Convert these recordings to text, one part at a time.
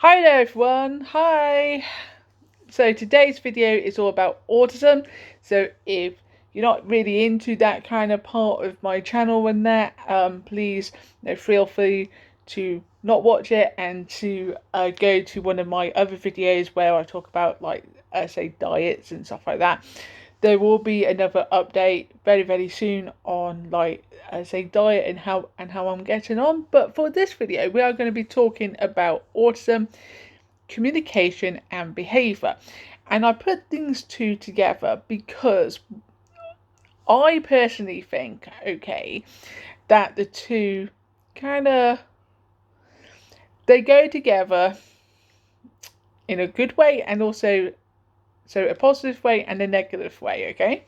Hi there everyone, hi! So today's video is all about autism, so if you're not really into that kind of part of my channel and that, please feel free to not watch it and to go to one of my other videos where I talk about say diets and stuff like that. There will be another update very soon on say diet and how I'm getting on. But for this video, we are going to be talking about autism, communication, and behavior. And I put things two together because I personally think, okay, that the two kind of they go together in a good way and also so a positive way and a negative way, okay?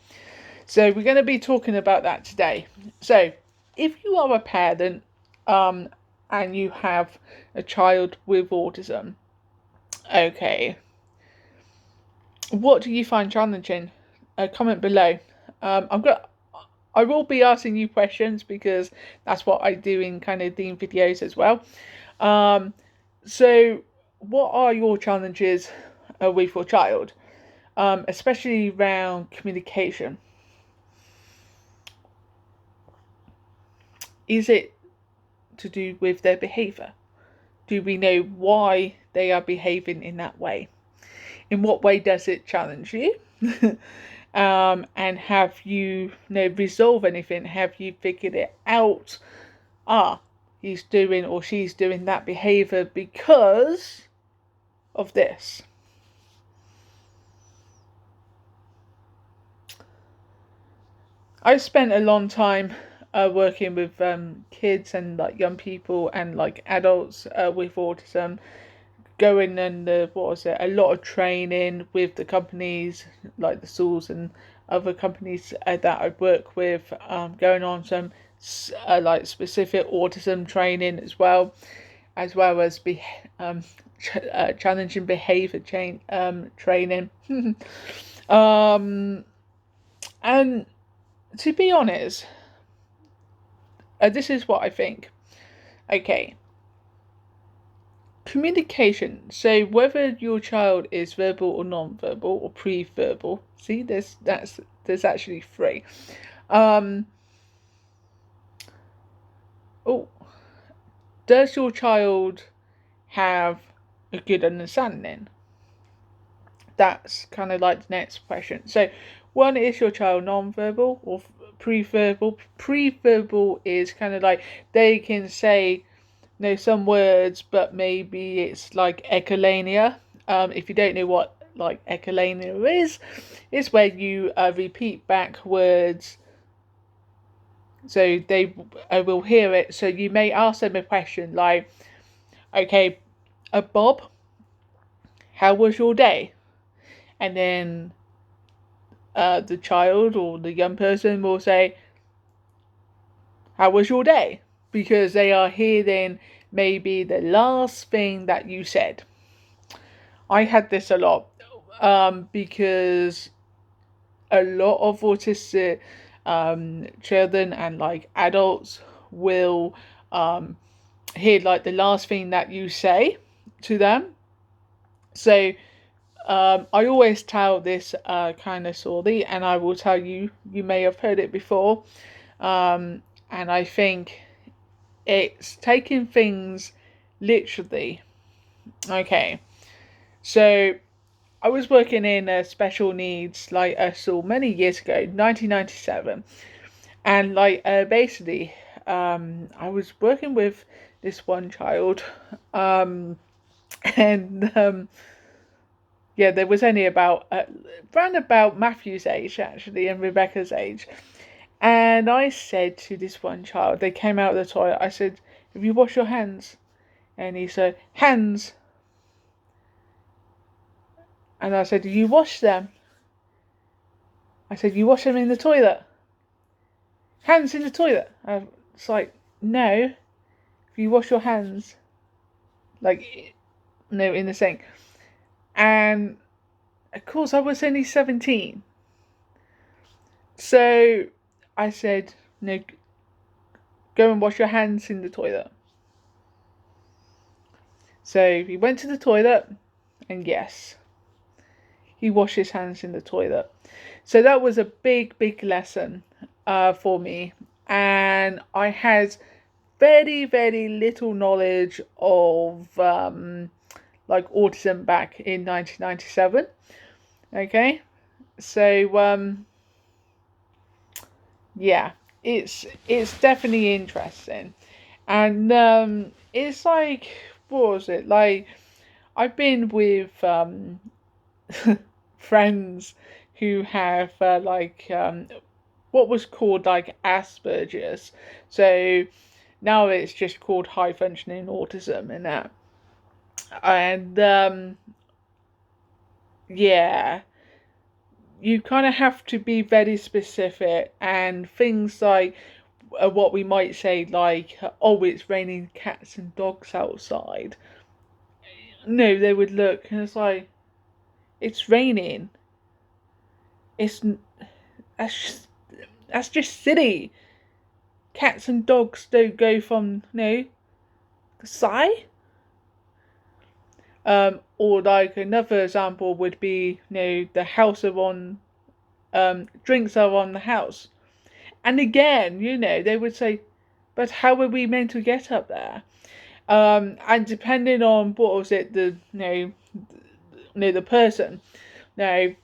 So we're going to be talking about that today. So if you are a parent and you have a child with autism, okay, what do you find challenging? Comment below. I will be asking you questions because that's what I do in kind of theme videos as well. So what are your challenges with your child, especially around communication? Is it to do with their behavior? Do we know why they are behaving in that way? In what way does it challenge you? And have you, resolved anything? Have you figured it out? He's doing or she's doing that behavior because of this. I spent a long time working with kids and young people and adults with autism, going and a lot of training with the companies like the schools and other companies that I work with, going on some specific autism training as well as challenging behavior training. And to be honest, this is what I think. Okay, communication. So whether your child is verbal or non-verbal or pre-verbal. See, there's actually three. Oh, does your child have a good understanding? That's kind of like the next question. So, one, is your child non-verbal or pre-verbal? Pre-verbal is kind of like they can say some words, but maybe it's like echolania. If you don't know what echolania is, it's where you repeat back words so they will hear it. So you may ask them a question like, okay, Bob, how was your day? And then the child or the young person will say, how was your day? Because they are hearing maybe the last thing that you said. I had this a lot because a lot of autistic children and adults will hear the last thing that you say to them. So I always tell this kind of story, and I will tell you, you may have heard it before, and I think it's taking things literally. Okay, so I was working in a special needs school many years ago, 1997, and basically I was working with this one child, and yeah, there was only about around about Matthew's age actually and Rebecca's age. And I said to this one child, they came out of the toilet, I said, have you washed your hands? And he said, hands. And I said, do you wash them? I said, you wash them in the toilet? Hands in the toilet? It's like, no. If you wash your hands, no, in the sink. And of course I was only 17. So I said, no, go and wash your hands in the toilet. So he went to the toilet, and yes, he washed his hands in the toilet. So that was a big, big lesson for me. And I had very, very little knowledge of like autism back in 1997. Okay, so yeah, it's definitely interesting, and it's like, what was it like? I've been with friends who have what was called like Asperger's. So now it's just called high functioning autism and that. And yeah, you kind of have to be very specific, and things like what we might say like, oh, it's raining cats and dogs outside. No, they would look and it's like, it's raining. It's that's just, that's just silly. Cats and dogs don't go from the sky. Or like another example would be the house are on drinks are on the house. And again, they would say, but how are we meant to get up there? And depending on what was it, the person, they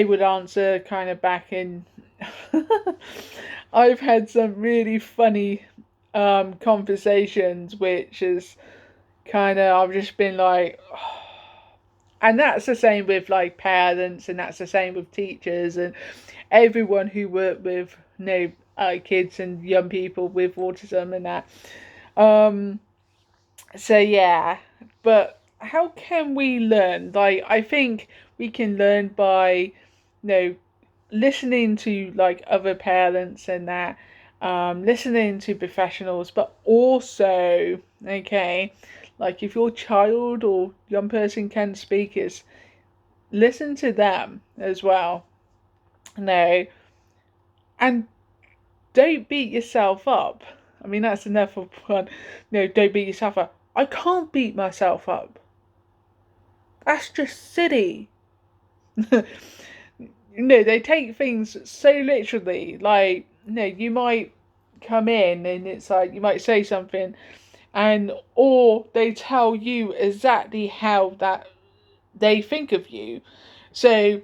would answer kind of back in. I've had some really funny conversations, which is kind of, I've just been like, oh. And that's the same with like parents, and that's the same with teachers and everyone who work with kids and young people with autism and that. Um, so yeah, but how can we learn? Like, I think we can learn by, listening to like other parents and that, listening to professionals, but also, okay, like if your child or young person can speak, is listen to them as well. No, and don't beat yourself up. I mean, that's another one. No, don't beat yourself up. I can't beat myself up. That's just silly. They take things so literally. Like, you might come in and it's like, you might say something, and or they tell you exactly how that they think of you. So,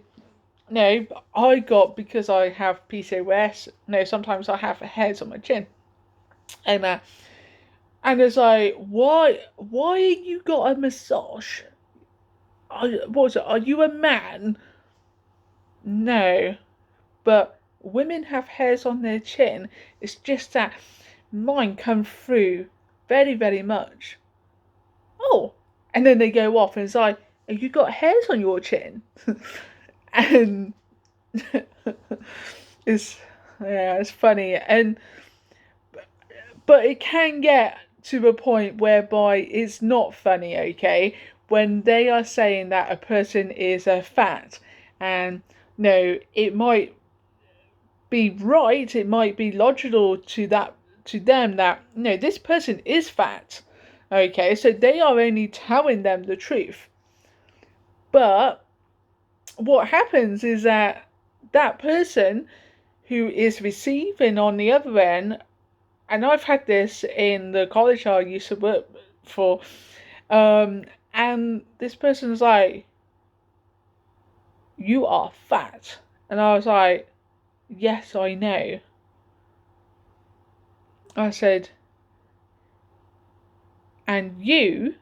I got, because I have PCOS, sometimes I have hairs on my chin. And it's like, why you got a massage? What was it? Are you a man? No, but women have hairs on their chin. It's just that mine come through very, very much. Oh, and then they go off and it's like, have you got hairs on your chin? And it's it's funny, and but it can get to a point whereby it's not funny, okay, when they are saying that a person is a fat, and no, it might be right, it might be logical to them that this person is fat, okay, so they are only telling them the truth. But what happens is that that person who is receiving on the other end, and I've had this in the college I used to work for, and this person's like, you are fat. And I was like, yes, I know. I said, and you,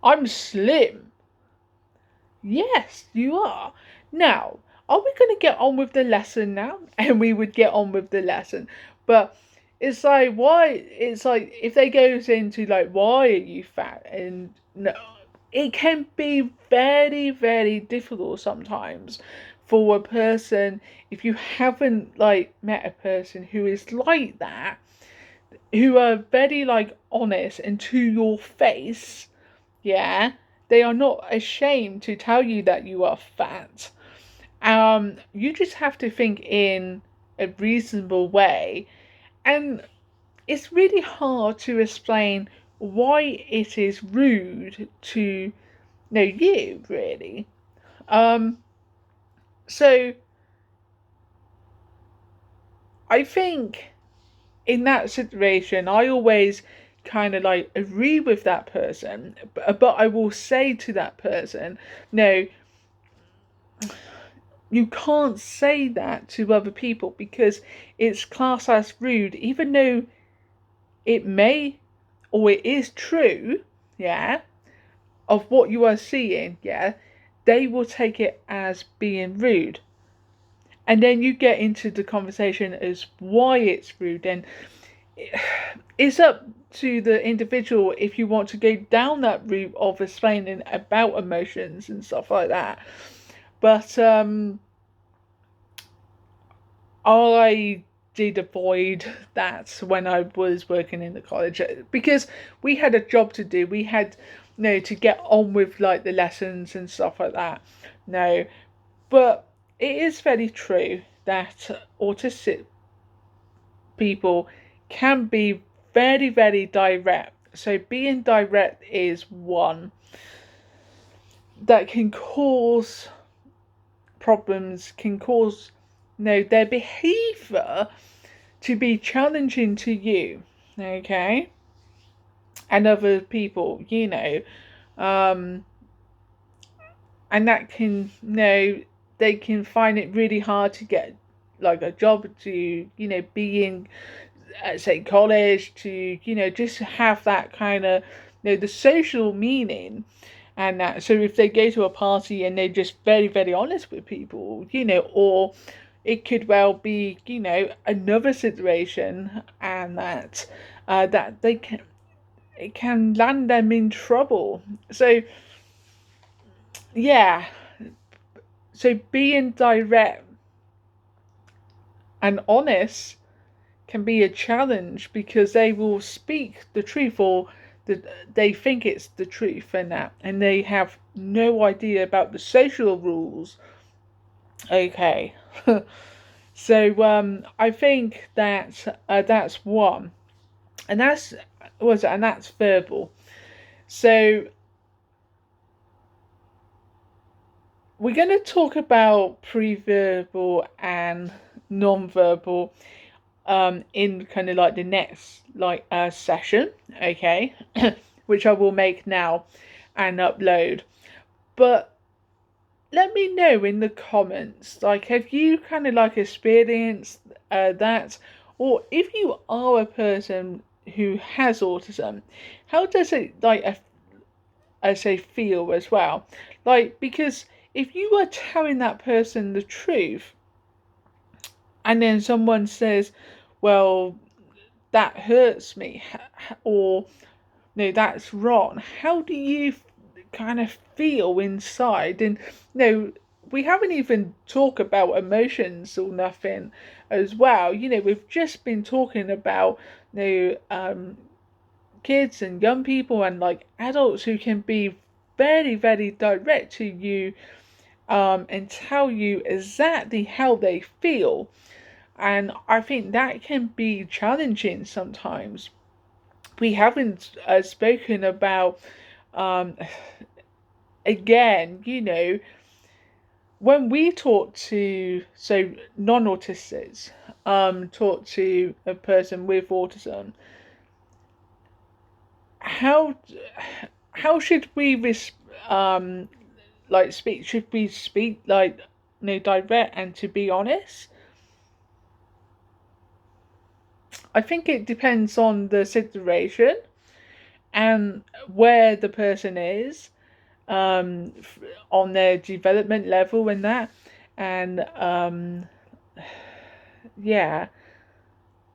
I'm slim. Yes, you are. Now, are we going to get on with the lesson now? And we would get on with the lesson. But it's like, why? It's like, if they goes into like, why are you fat? And no, it can be very, very difficult sometimes for a person, if you haven't like met a person who is like that, who are very like honest and to your face, yeah, they are not ashamed to tell you that you are fat. You just have to think in a reasonable way. And it's really hard to explain why it is rude to know you, really. So I think in that situation, I always kind of like agree with that person, but I will say to that person, no, you can't say that to other people because it's classed as rude, even though it may or it is true, yeah, of what you are seeing, yeah, they will take it as being rude. And then you get into the conversation as why it's rude, and it's up to the individual if you want to go down that route of explaining about emotions and stuff like that. But I did avoid that when I was working in the college because we had a job to do. We had, to get on with like the lessons and stuff like that. No, but it is very true that autistic people can be very, very direct. So being direct is one that can cause problems, can cause their behavior to be challenging to you, okay, and other people, and that can, they can find it really hard to get like a job, to, be in, say, college, to, just have that kind of, the social meaning. And that, so if they go to a party and they're just very, very honest with people, or it could well be, another situation, and that they can, it can land them in trouble. So yeah, so being direct and honest can be a challenge because they will speak the truth, or they think it's the truth, and they have no idea about the social rules. Okay. So I think that that's one, and that's verbal. So we're going to talk about pre-verbal and non-verbal in kind of like the next session, okay, which I will make now and upload. But let me know in the comments, like, have you kind of like experienced that, or if you are a person who has autism, how does it like I say feel as well, like, because if you are telling that person the truth and then someone says, well, that hurts me, or no, that's wrong, how do you kind of feel inside? And we haven't even talked about emotions or nothing as well. We've just been talking about kids and young people and like adults who can be very, very direct to you, and tell you exactly how they feel. And I think that can be challenging sometimes. We haven't spoken about, um, again, when we talk to, so non-autistics, talk to a person with autism, how should we like speak? Should we speak like direct and to be honest? I think it depends on the situation and where the person is, on their development level and that, and yeah,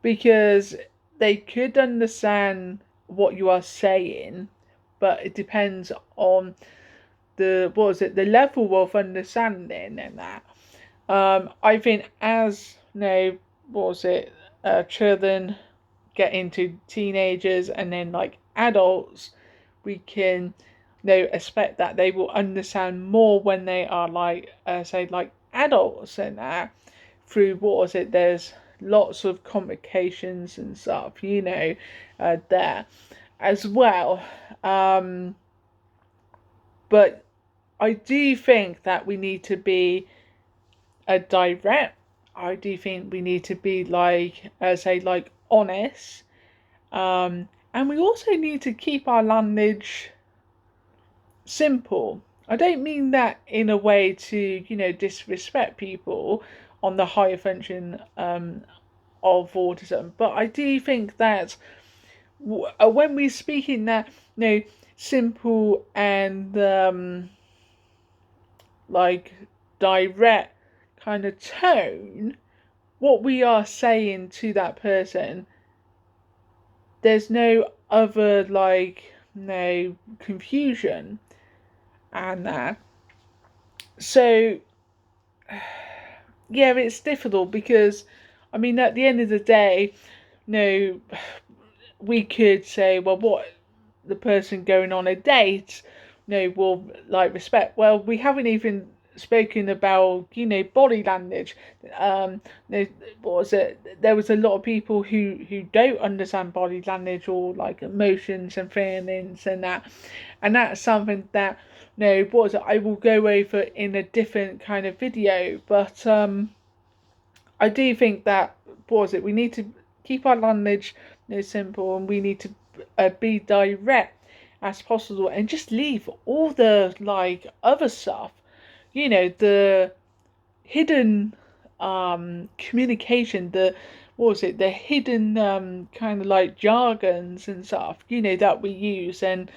because they could understand what you are saying, but it depends on the level of understanding and that. I think as children get into teenagers and then like adults, we can expect that they will understand more when they are like say like adults and that, through there's lots of complications and stuff, you know, there as well. But I do think that we need to be direct. I do think we need to be like, say, like honest. And we also need to keep our language simple. I don't mean that in a way to, you know, disrespect people on the higher function of autism, but I do think that when we speak in that, you know, simple and like direct kind of tone, what we are saying to that person, there's no other like no confusion and that. So yeah, it's difficult because I mean at the end of the day, you know, we could say, well, what the person going on a date, you know, will like respect. Well, we haven't even spoken about, you know, body language. What was it? There was a lot of people who don't understand body language or like emotions and feelings and that's something that, you know, what was it? I will go over in a different kind of video, but I do think that, what was it? We need to keep our language, you know, simple, and we need to be direct as possible, and just leave all the like other stuff, you know, the hidden communication, the what was it? The hidden kind of like jargons and stuff, you know, that we use, and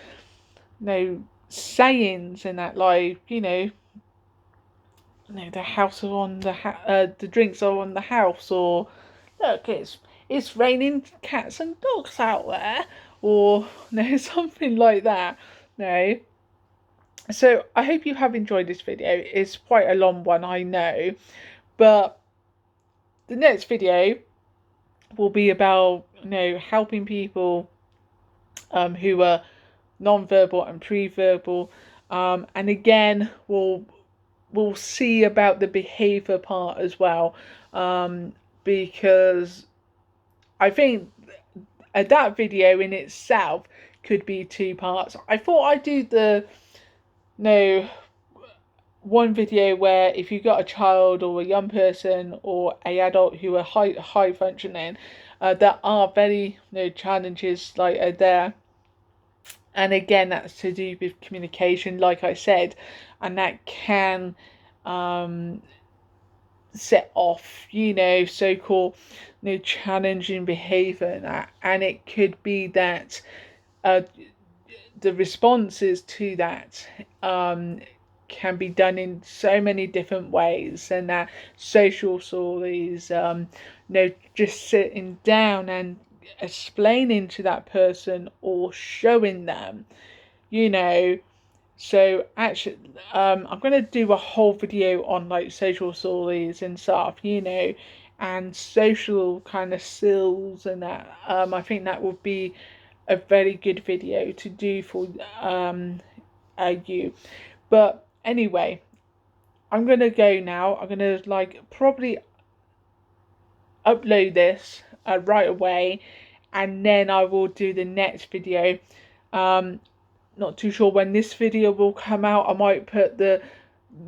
you know, sayings and that, like, you know, the house are on the drinks are on the house, or look, it's raining cats and dogs out there, or no, something like that. No. So I hope you have enjoyed this video. It's quite a long one, I know, but the next video will be about, you know, helping people who are non-verbal and pre-verbal, and again we'll see about the behaviour part as well, because I think that video in itself could be 2 parts. I thought I'd do the one video where if you've got a child or a young person or a adult who are high functioning, there are very challenges like there. And again, that's to do with communication, like I said, and that can set off, so-called, challenging behaviour, and it could be that the responses to that can be done in so many different ways, and that social stories, just sitting down and explaining to that person or showing them, so actually I'm going to do a whole video on like social stories and stuff, and social kind of skills and that. I think that would be a very good video to do for you. But anyway, I'm going to go now. I'm going to probably upload this right away, and then I will do the next video. Not too sure when this video will come out. I might put the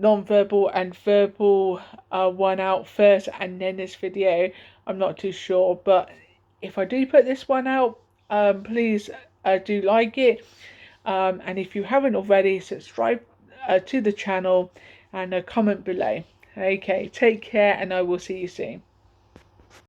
non-verbal and verbal one out first and then this video. I'm not too sure, but if I do put this one out, please do like it, and if you haven't already, subscribe to the channel and comment below. Okay, take care, and I will see you soon.